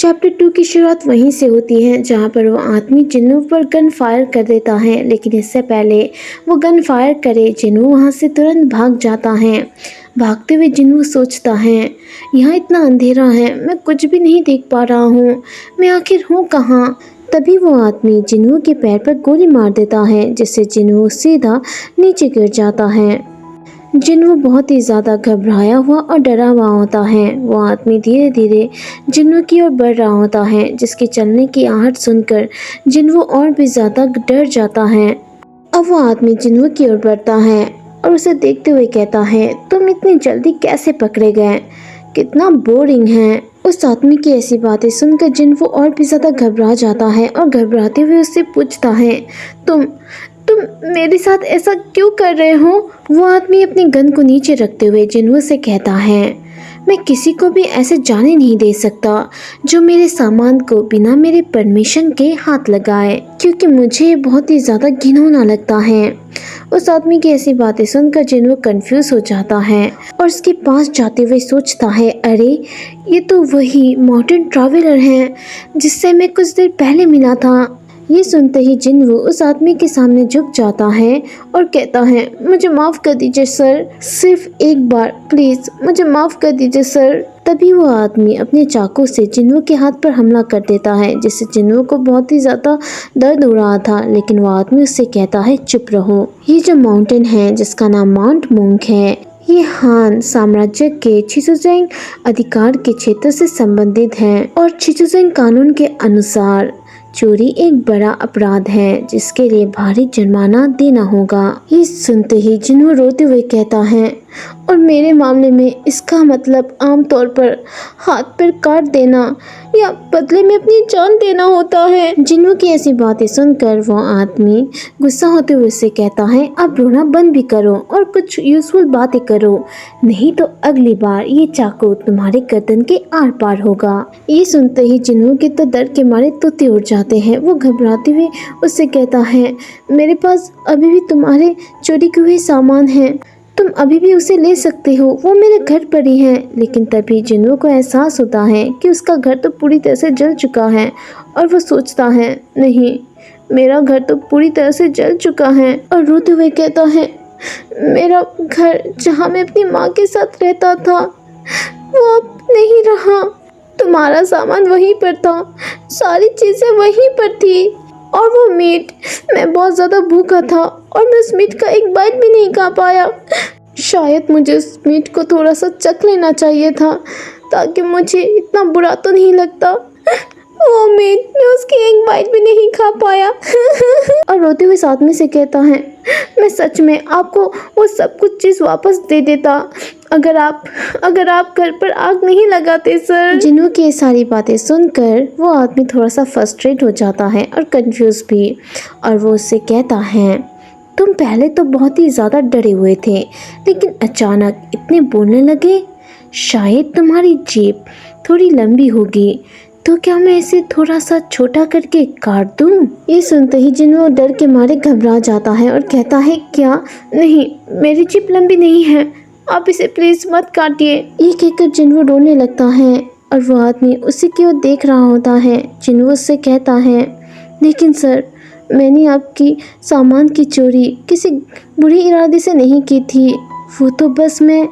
Chapter 2 की शुरुआत वहीं से होती है जहां पर वो आदमी जिन्नू पर गन फायर कर देता है, लेकिन इससे पहले वो गन फायर करे जिन्नू वहां से तुरंत भाग जाता है। भागते हुए जिन्नू सोचता है, यहाँ इतना अंधेरा है, मैं कुछ भी नहीं देख पा रहा हूँ, मैं आखिर हूँ कहाँ। तभी वो आदमी जिन्नू के पैर पर गोली मार देता है, जिससे जिन्नू सीधा नीचे गिर जाता है। जिन्नू बहुत ही ज़्यादा घबराया हुआ और डरा हुआ होता है। वो आदमी धीरे धीरे जिन्नू की ओर बढ़ रहा होता है, जिसके चलने की आहट सुनकर जिन्नू और भी ज़्यादा डर जाता है। अब वो आदमी जिन्नू की ओर बढ़ता है और उसे देखते हुए कहता है, तुम इतनी जल्दी कैसे पकड़े गए, कितना बोरिंग है। उस आदमी की ऐसी बातें सुनकर जिन्नू और भी ज़्यादा घबरा जाता है और घबराते हुए उससे पूछता है, तुम मेरे साथ ऐसा क्यों कर रहे हो। वो आदमी अपनी गन को नीचे रखते हुए जिन्नू से कहता है, मैं किसी को भी ऐसे जाने नहीं दे सकता जो मेरे सामान को बिना मेरे परमिशन के हाथ लगाए, क्योंकि मुझे बहुत ही ज़्यादा घिनौना लगता है। उस आदमी की ऐसी बातें सुनकर जिन्नू कंफ्यूज हो जाता है और उसके पास जाते हुए सोचता है, अरे ये तो वही मॉडर्न ट्रैवलर हैं जिससे मैं कुछ देर पहले मिला था। ये सुनते ही जिन्नू उस आदमी के सामने झुक जाता है और कहता है, मुझे माफ़ कर दीजिए सर, सिर्फ एक बार प्लीज़ मुझे माफ़ कर दीजिए सर। तभी वो आदमी अपने चाकू से जिन्नू के हाथ पर हमला कर देता है, जिससे जिन्नू को बहुत ही ज़्यादा दर्द हो रहा था, लेकिन वो आदमी उससे कहता है, चुप रहो। ये जो माउंटेन है जिसका नाम माउंट मोंग है, ये हान साम्राज्य के छिचुजेंग अधिकार के क्षेत्र से संबंधित है और छिचुजेंग कानून के अनुसार चोरी एक बड़ा अपराध है जिसके लिए भारी जुर्माना देना होगा। ये सुनते ही जिन्नू रोते हुए कहता है, और मेरे मामले में इसका मतलब आमतौर पर हाथ पैर काट देना या बदले में अपनी जान देना होता है। जिन्नू की ऐसी बातें सुनकर वो आदमी गुस्सा होते हुए उससे कहता है, अब रोना बंद भी करो और कुछ यूजफुल बातें करो, नहीं तो अगली बार ये चाकू तुम्हारे गर्दन के आर पार होगा। ये सुनते ही जिन्नू के तो डर के मारे तोते उड़ जाते हैं। वो घबराते हुए उससे कहता है, मेरे पास अभी भी तुम्हारे चोरी किए हुए सामान हैं, तुम अभी भी उसे ले सकते हो, वो मेरे घर पर ही है। लेकिन तभी जिन्नू को एहसास होता है कि उसका घर तो पूरी तरह से जल चुका है और वो सोचता है, नहीं मेरा घर तो पूरी तरह से जल चुका है, और रोते हुए कहता है, मेरा घर जहाँ मैं अपनी माँ के साथ रहता था वो अब नहीं रहा, तुम्हारा सामान वहीं पर था, सारी चीज़ें वहीं पर थी, और वो मीट, मैं बहुत ज़्यादा भूखा था और मैं उस मीट का एक बाइट भी नहीं खा पाया। शायद मुझे उस मीट को थोड़ा सा चख लेना चाहिए था ताकि मुझे इतना बुरा तो नहीं लगता। वो मीट, मैं उसकी एक बाइट भी नहीं खा पाया। और रोते हुए साथ में से कहता है, मैं सच में आपको वो सब कुछ चीज़ वापस दे देता अगर आप घर पर आग नहीं लगाते सर। जिन्नू की ये सारी बातें सुनकर वो आदमी थोड़ा सा फ्रस्ट्रेट हो जाता है और कंफ्यूज भी, और वो उससे कहता है, तुम पहले तो बहुत ही ज़्यादा डरे हुए थे, लेकिन अचानक इतने बोलने लगे, शायद तुम्हारी जीभ थोड़ी लंबी होगी, तो क्या मैं इसे थोड़ा सा छोटा करके काट दूं? ये सुनते ही जिन्नू डर के मारे घबरा जाता है और कहता है, क्या? नहीं, मेरी जीभ लंबी नहीं है, आप इसे प्लीज़ मत काटिए। ये कहकर जिन्नू रोने लगता है और वो आदमी उसी की ओर देख रहा होता है। जिन्नू उससे कहता है, लेकिन सर, मैंने आपकी सामान की चोरी किसी बुरे इरादे से नहीं की थी, वो तो बस मैं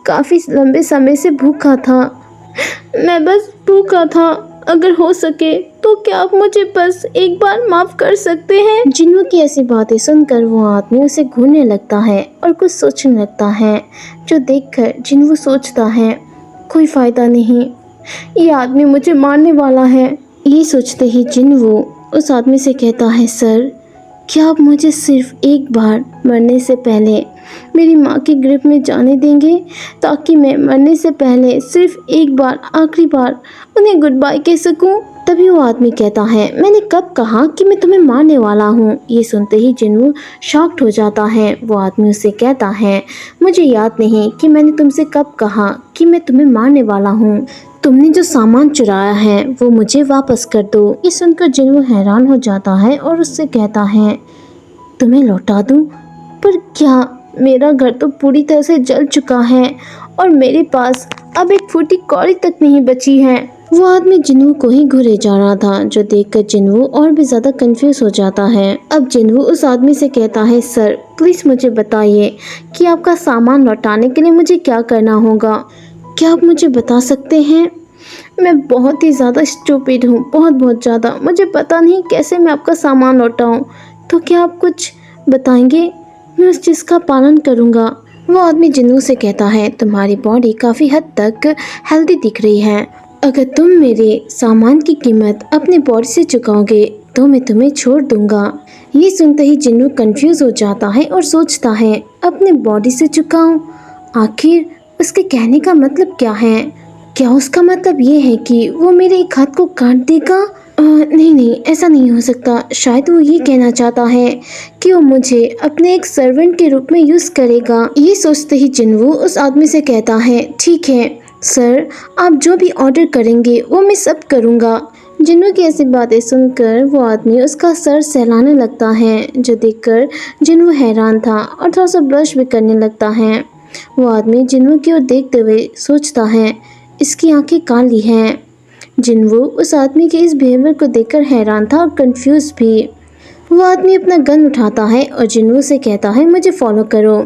काफ़ी लंबे समय से भूखा था, मैं बस भूखा था, अगर हो सके तो क्या आप मुझे बस एक बार माफ़ कर सकते हैं। जिन्नू की ऐसी बातें सुनकर वो आदमी उसे घूरने लगता है और कुछ सोचने लगता है, जो देखकर जिन्नू सोचता है, कोई फ़ायदा नहीं, ये आदमी मुझे मारने वाला है। ये सोचते ही जिन्नू उस आदमी से कहता है, सर, क्या आप मुझे सिर्फ एक बार मरने से पहले मेरी माँ की ग्रिप में जाने देंगे, ताकि मैं मरने से पहले सिर्फ एक बार, आखिरी बार उन्हें गुड बाय कह सकूं। तभी वो आदमी कहता है, मैंने कब कहा कि मैं तुम्हें मारने वाला हूँ। ये सुनते ही जिन्नू शॉक्ड हो जाता है। वो आदमी उससे कहता है, मुझे याद नहीं कि मैंने तुमसे कब कहा कि मैं तुम्हें मारने वाला हूँ, तुमने जो सामान चुराया है वो मुझे वापस कर दो। ये सुनकर जिन्नू हैरान हो जाता है और उससे कहता है, तुम्हें लौटा दूँ? पर क्या? मेरा घर तो पूरी तरह से जल चुका है और मेरे पास अब एक फूटी कौड़ी तक नहीं बची है। वो आदमी जिन्नू को ही घूरे जा रहा था, जो देखकर जिन्नू और भी ज्यादा कंफ्यूज हो जाता है। अब जिन्नू उस आदमी से कहता है, सर प्लीज मुझे बताइए कि आपका सामान लौटाने के लिए मुझे क्या करना होगा। क्या आप मुझे बता सकते हैं? मैं बहुत ही ज़्यादा स्टूपिड हूँ, बहुत ज़्यादा। मुझे पता नहीं कैसे मैं आपका सामान लौटाऊँ। तो क्या आप कुछ बताएंगे? मैं उस चीज़ का पालन करूँगा। वो आदमी जिन्नू से कहता है, तुम्हारी बॉडी काफ़ी हद तक हेल्दी दिख रही है। अगर तुम मेरे सामान की कीमत अपनी बॉडी से चुकाओगे तो मैं तुम्हें छोड़ दूंगा। ये सुनते ही जिन्नू कंफ्यूज हो जाता है और सोचता है, अपनी बॉडी से चुकाऊं? आखिर उसके कहने का मतलब क्या है? क्या उसका मतलब ये है कि वो मेरे एक हाथ को काट देगा? नहीं, ऐसा नहीं हो सकता। शायद वो ये कहना चाहता है कि वो मुझे अपने एक सर्वेंट के रूप में यूज़ करेगा। ये सोचते ही जिन्नू उस आदमी से कहता है, ठीक है सर, आप जो भी ऑर्डर करेंगे वो मैं सब करूँगा। जिन्नू की ऐसी बातें सुनकर वो आदमी उसका सर सहलाने लगता है, जो देखकर जिन्नू हैरान था और थोड़ा सा ब्लश भी करने लगता है। वो आदमी जिन्नू की ओर देखते हुए सोचता है, इसकी आंखें काली हैं। जिन्नू उस आदमी के इस बिहेवियर को देखकर हैरान था और कंफ्यूज भी। वो आदमी अपना गन उठाता है और जिन्नू से कहता है, मुझे फॉलो करो।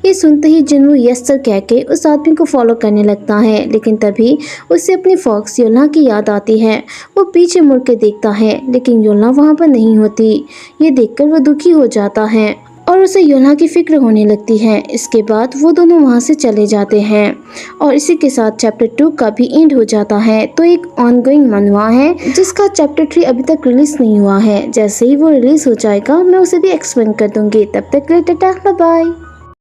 ये सुनते ही जिन्नू यस सर कह के उस आदमी को फॉलो करने लगता है, लेकिन तभी उसे अपनी फॉक्स योला की याद आती है। वो पीछे मुड़ के देखता है, लेकिन योला वहाँ पर नहीं होती। ये देखकर वो दुखी हो जाता है और उसे योला की फिक्र होने लगती है। इसके बाद वो दोनों वहाँ से चले जाते हैं और इसी के साथ चैप्टर 2 का भी एंड हो जाता है। तो एक ऑनगोइंग मनवा है जिसका चैप्टर 3 अभी तक रिलीज नहीं हुआ है। जैसे ही वो रिलीज हो जाएगा मैं उसे भी एक्सप्लेन कर दूंगी। तब तक के लिए टाटा बाय बाय।